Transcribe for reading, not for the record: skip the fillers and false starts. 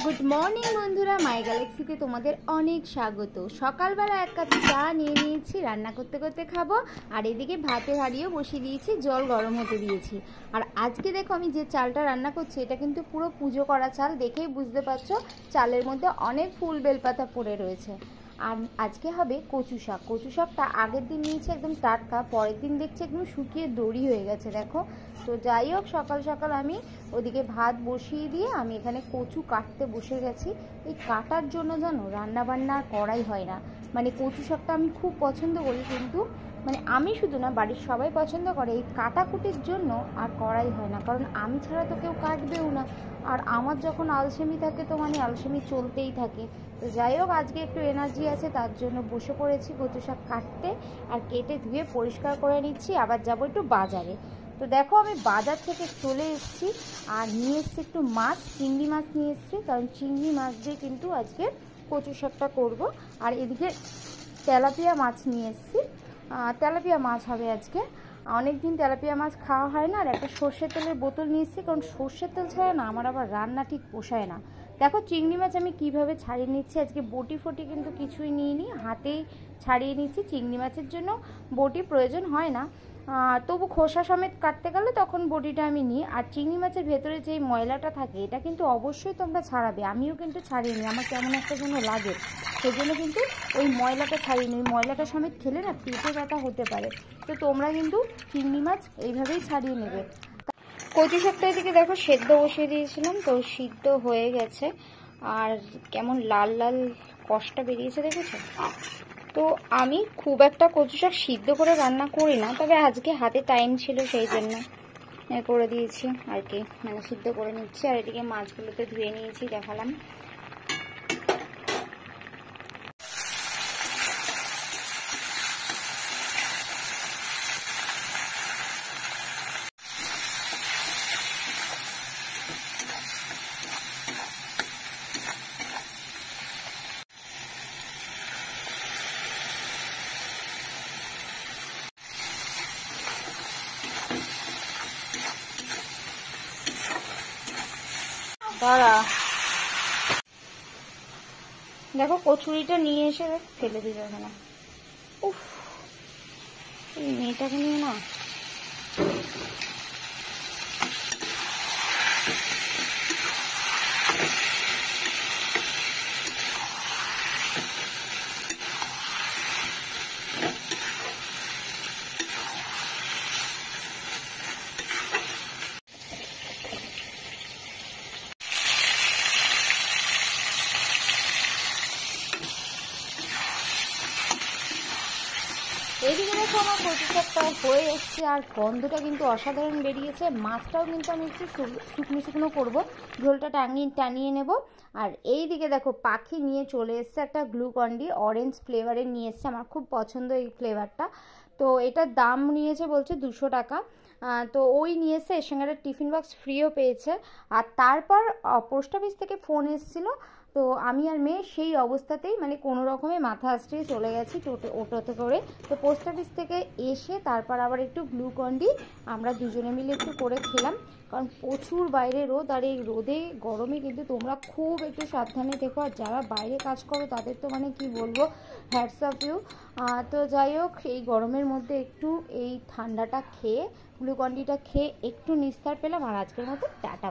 Good morning বন্ধুরা, মাই গ্যালাক্সিতে তোমাদের অনেক স্বাগত। সকালবেলা এক কাপ চা নিয়ে নিয়েছি, রান্না করতে করতে খাবো। আর এদিকে ভাতের হাঁড়িও বসিয়ে দিয়েছি, জল গরম হতে দিয়েছি। আর আজকে দেখো আমি যে চালটা রান্না করছি এটা কিন্তু পুরো পুজো করা চাল, দেখেই বুঝতে পারছো চালের মধ্যে অনেক ফুল বেলপাতা পড়ে রয়েছে। আর আজকে হবে কচু শাক। কচু শাকটা আগের দিন নিয়েছি একদম টাটকা, পরের দিন দেখছি একদম শুকিয়ে দড়ি হয়ে গেছে দেখো। তো যাই হোক, সকাল সকাল আমি ওদিকে ভাত বসিয়ে দিয়ে আমি এখানে কচু কাটতে বসে গেছি। এই কাটার জন্য জানো রান্নাবান্না করাই হয় না। মানে কচু শাকটা আমি খুব পছন্দ করি, কিন্তু মানে আমি শুধু না, বাড়ির সবাই পছন্দ করে। এই কাটাকুটির জন্য আর করাই হয় না, কারণ আমি ছাড়া তো কেউ কাটবেও না। আর আমার যখন আলসেমি থাকে তো মানে আলসেমি চলতেই থাকে। তো যাই হোক, আজকে একটু এনার্জি আছে তার জন্য বসে পড়েছি কচু শাক কাটতে। আর কেটে ধুয়ে পরিষ্কার করে নিচ্ছি, আবার যাব একটু বাজারে। তো দেখো আমি বাজার থেকে চলে এসেছি, আর নিয়ে এসেছি একটু মাছ, চিংড়ি মাছ নিয়ে এসেছি, কারণ চিংড়ি মাছ দিয়ে কিন্তু আজকে কচু শাকটা করবো। আর এদিকে তেলাপিয়া মাছ নিয়ে এসেছি, তেলাপিয়া মাছ হবে আজকে। অনেক দিন তেলাপিয়া মাছ খাওয়া হয় না। আর একটা সর্ষের তেলের বোতল নিয়ে এসেছি, কারণ সর্ষের তেল ছাড়া না আমার আবার রান্না ঠিক পোষায় না। দেখো চিংড়ি মাছ আমি কিভাবে ছাড়িয়ে নিচ্ছি। আজকে বটি ফটি কিন্তু কিছুই নিইনি, হাতেই ছাড়িয়ে নিচ্ছি। চিংড়ি মাছের জন্য বটি প্রয়োজন হয় না, তবু খোসা সমেত কাটতে গেলে তখন বটিটা আমি নিই। আর চিংড়ি মাছের ভেতরে যেই ময়লাটা থাকে এটা কিন্তু অবশ্যই তোমরা ছাড়াবে। আমিও কিন্তু ছাড়িয়ে নিই, আমার কেমন একটা জন্য লাগে, সেই জন্য কিন্তু ওই ময়লাটা ছাড়িয়ে নিই। ময়লাটা সমেত খেলে না পেটে ব্যথা হতে পারে। তো তোমরা কিন্তু চিংড়ি মাছ এইভাবেই ছাড়িয়ে নেবে। কচু শাকটা এদিকে দেখো সেদ্ধ বসিয়ে দিয়েছিলাম, তো সিদ্ধ হয়ে গেছে। আর কেমন লাল লাল কষটা বেরিয়েছে দেখেছো। তো আমি খুব একটা কচু শাক সিদ্ধ করে রান্না করি না, তবে আজকে হাতে টাইম ছিল সেই জন্য করে দিয়েছি আর কি, মানে সিদ্ধ করে নিচ্ছি। আর এদিকে মাছগুলোতে ধুয়ে নিয়েছি, দেখালাম। দাঁড়া, দেখো কচুরিটা নিয়ে এসে ফেলে দিল এখানে। উফ, এই মেয়েটাকে নিয়ে না এইদিকে দেখো আমার কচু শাকটা হয়ে এসছে, আর গন্ধটা কিন্তু অসাধারণ বেরিয়েছে। মাছটাও কিন্তু আমি একটু শুকনো শুকনো করবো, ঝোলটা টানিয়ে নেব। আর এইদিকে দেখো পাখি নিয়ে চলে এসছে একটা গ্লুকন-ডি, অরেঞ্জ ফ্লেভারের নিয়ে এসছে, আমার খুব পছন্দ এই ফ্লেভারটা। তো এটার দাম নিয়েছে বলছে 200 টাকা। তো ওই নিয়ে এসে, এর সঙ্গে একটা টিফিন বক্স ফ্রিও পেয়েছে। আর তারপর পোস্ট অফিস থেকে ফোন এসেছিলো, তো আমি আর মেয়ে সেই অবস্থাতেই মানে কোনো রকমে মাথা আছড়িয়ে চলে গেছি অটোতে করে। তো পোস্ট অফিস থেকে এসে তারপর আবার একটু গ্লুকন-ডি আমরা দুজনে মিলে একটু করে খেলাম, কারণ প্রচুর বাইরে রোদ। আর এই রোদে গরমে কিন্তু তোমরা খুব একটু সাবধানে থেকো। আর যারা বাইরে কাজ করো তাদের তো মানে কি বলবো, হ্যাটস অফ ইউ। তো যাই হোক, এই গরমের মধ্যে একটু এই ঠান্ডাটা খেয়ে, গ্লুকন-ডিটা খেয়ে একটু নিস্তার পেলাম। আর আজকের মতো টাটা।